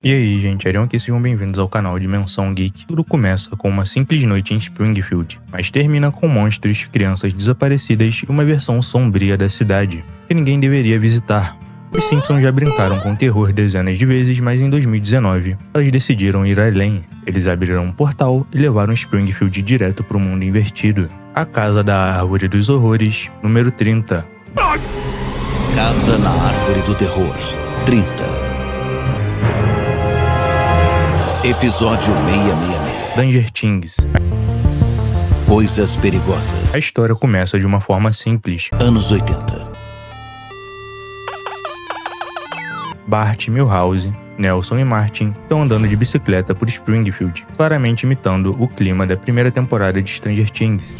E aí, gente, Arion aqui, sejam bem-vindos ao canal Dimensão Geek. Tudo começa com uma simples noite em Springfield, mas termina com monstros, crianças desaparecidas e uma versão sombria da cidade, que ninguém deveria visitar. Os Simpsons já brincaram com terror dezenas de vezes, mas em 2019, elas decidiram ir além. Eles abriram um portal e levaram Springfield direto para o mundo invertido. A Casa da Árvore dos Horrores, número 30. Casa na Árvore do Terror, 30. Episódio 666. Danger Things. Coisas perigosas. A história começa de uma forma simples. Anos 80. Bart, Milhouse, Nelson e Martin estão andando de bicicleta por Springfield, claramente imitando o clima da primeira temporada de Stranger Things.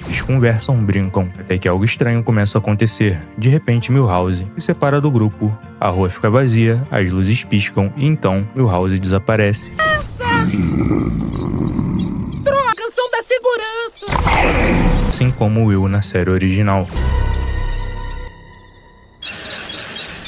Eles conversam, brincam, até que algo estranho começa a acontecer. De repente, Milhouse se separa do grupo, a rua fica vazia, as luzes piscam e então Milhouse desaparece. Droga, canção da segurança! Assim como Will na série original.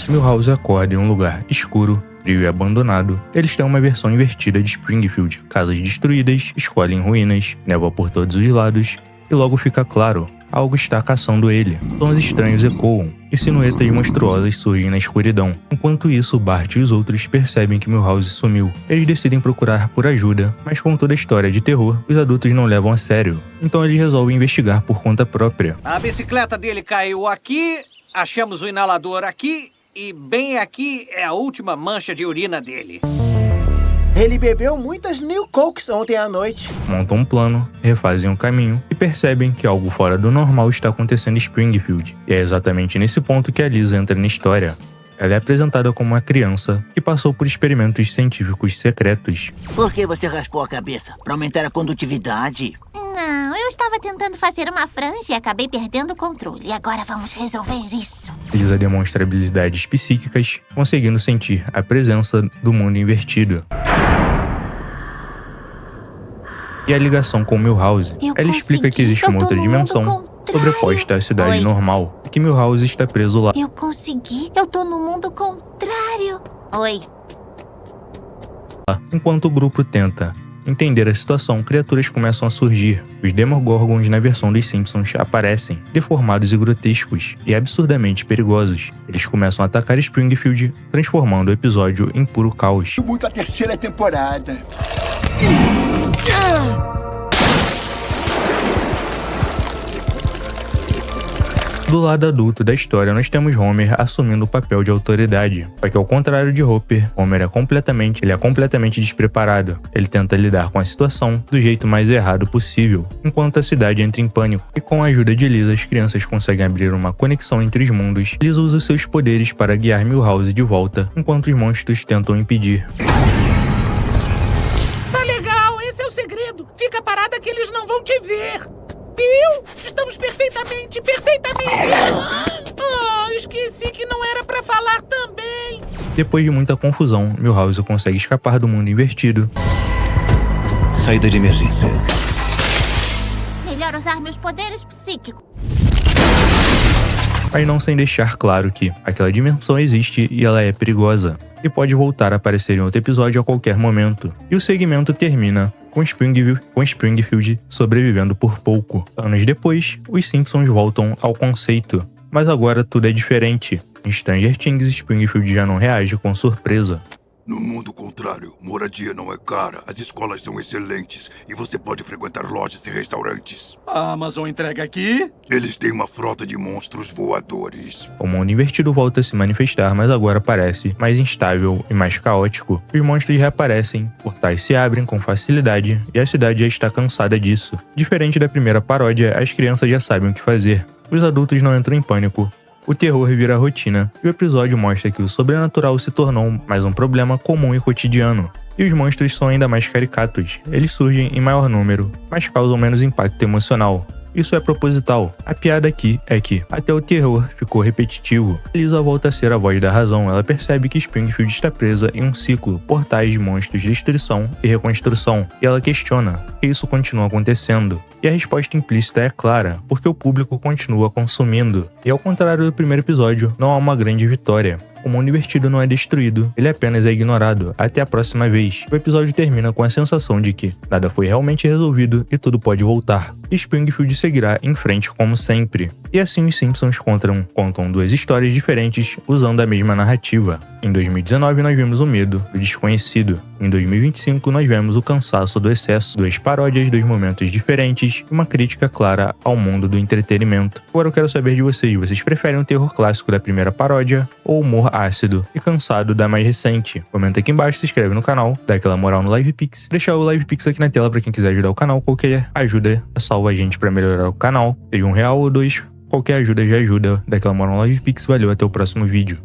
Milhouse acorda em um lugar escuro, frio e abandonado. Eles têm uma versão invertida de Springfield. Casas destruídas, escola em ruínas, névoa por todos os lados. E logo fica claro, algo está caçando ele. Sons estranhos ecoam, e silhuetas monstruosas surgem na escuridão. Enquanto isso, Bart e os outros percebem que Milhouse sumiu. Eles decidem procurar por ajuda, mas com toda a história de terror, os adultos não levam a sério. Então eles resolvem investigar por conta própria. A bicicleta dele caiu aqui, achamos o inalador aqui, e bem aqui é a última mancha de urina dele. Ele bebeu muitas New Cokes ontem à noite. Montam um plano, refazem o caminho e percebem que algo fora do normal está acontecendo em Springfield. E é exatamente nesse ponto que a Lisa entra na história. Ela é apresentada como uma criança que passou por experimentos científicos secretos. Por que você raspou a cabeça? Para aumentar a condutividade? Não, eu estava tentando fazer uma franja e acabei perdendo o controle. Agora vamos resolver isso. Lisa demonstra habilidades psíquicas, conseguindo sentir a presença do mundo invertido. E a ligação com Milhouse. Ela explica que existe uma outra dimensão sobreposta à cidade normal, e que Milhouse está preso lá. Eu consegui. Eu tô no mundo contrário. Oi. Enquanto o grupo tenta entender a situação, criaturas começam a surgir. Os Demogorgons na versão dos Simpsons aparecem, deformados e grotescos, e absurdamente perigosos. Eles começam a atacar Springfield, transformando o episódio em puro caos. Muito a terceira temporada. Do lado adulto da história, nós temos Homer assumindo o papel de autoridade. Só que ao contrário de Hopper, Homer é completamente despreparado. Ele tenta lidar com a situação do jeito mais errado possível, enquanto a cidade entra em pânico. E com a ajuda de Lisa, as crianças conseguem abrir uma conexão entre os mundos. Lisa usa seus poderes para guiar Milhouse de volta, enquanto os monstros tentam impedir. Tá legal, esse é o segredo. Fica parada que eles não vão te ver. Viu? Estamos perfeitamente. Esqueci que não era pra falar também. Depois de muita confusão, Milhouse consegue escapar do mundo invertido. Saída de emergência. Melhor usar meus poderes psíquicos. Mas não sem deixar claro que aquela dimensão existe e ela é perigosa, e pode voltar a aparecer em outro episódio a qualquer momento. E o segmento termina com Springfield sobrevivendo por pouco. Anos depois, os Simpsons voltam ao conceito, mas agora tudo é diferente. Em Stranger Things, Springfield já não reage com surpresa. No mundo contrário, moradia não é cara, as escolas são excelentes e você pode frequentar lojas e restaurantes. A Amazon entrega aqui? Eles têm uma frota de monstros voadores. O mundo invertido volta a se manifestar, mas agora parece mais instável e mais caótico. Os monstros reaparecem, portais se abrem com facilidade e a cidade já está cansada disso. Diferente da primeira paródia, as crianças já sabem o que fazer. Os adultos não entram em pânico. O terror vira rotina, e o episódio mostra que o sobrenatural se tornou mais um problema comum e cotidiano. E os monstros são ainda mais caricatos. Eles surgem em maior número, mas causam menos impacto emocional. Isso é proposital. A piada aqui é que até o terror ficou repetitivo. Lisa volta a ser a voz da razão. Ela percebe que Springfield está presa em um ciclo, portais de monstros, destruição e reconstrução. E ela questiona por que isso continua acontecendo. E a resposta implícita é clara, porque o público continua consumindo. E ao contrário do primeiro episódio, não há uma grande vitória. o mundo invertido não é destruído, ele apenas é ignorado. Até a próxima vez. O episódio termina com a sensação de que nada foi realmente resolvido e tudo pode voltar. Springfield seguirá em frente como sempre. E assim os Simpsons contam duas histórias diferentes usando a mesma narrativa. Em 2019 nós vimos o medo do desconhecido. Em 2025 nós vemos o cansaço do excesso, duas paródias, dois momentos diferentes e uma crítica clara ao mundo do entretenimento. Agora eu quero saber de vocês. Vocês preferem o terror clássico da primeira paródia ou o humor ácido e cansado da mais recente? Comenta aqui embaixo, se inscreve no canal, dá aquela moral no LivePix. Deixar o LivePix aqui na tela para quem quiser ajudar o canal. Qualquer ajuda salva a gente para melhorar o canal. Seja R$1 ou R$2. Qualquer ajuda já ajuda. Dá aquela moral no LivePix. Valeu, até o próximo vídeo.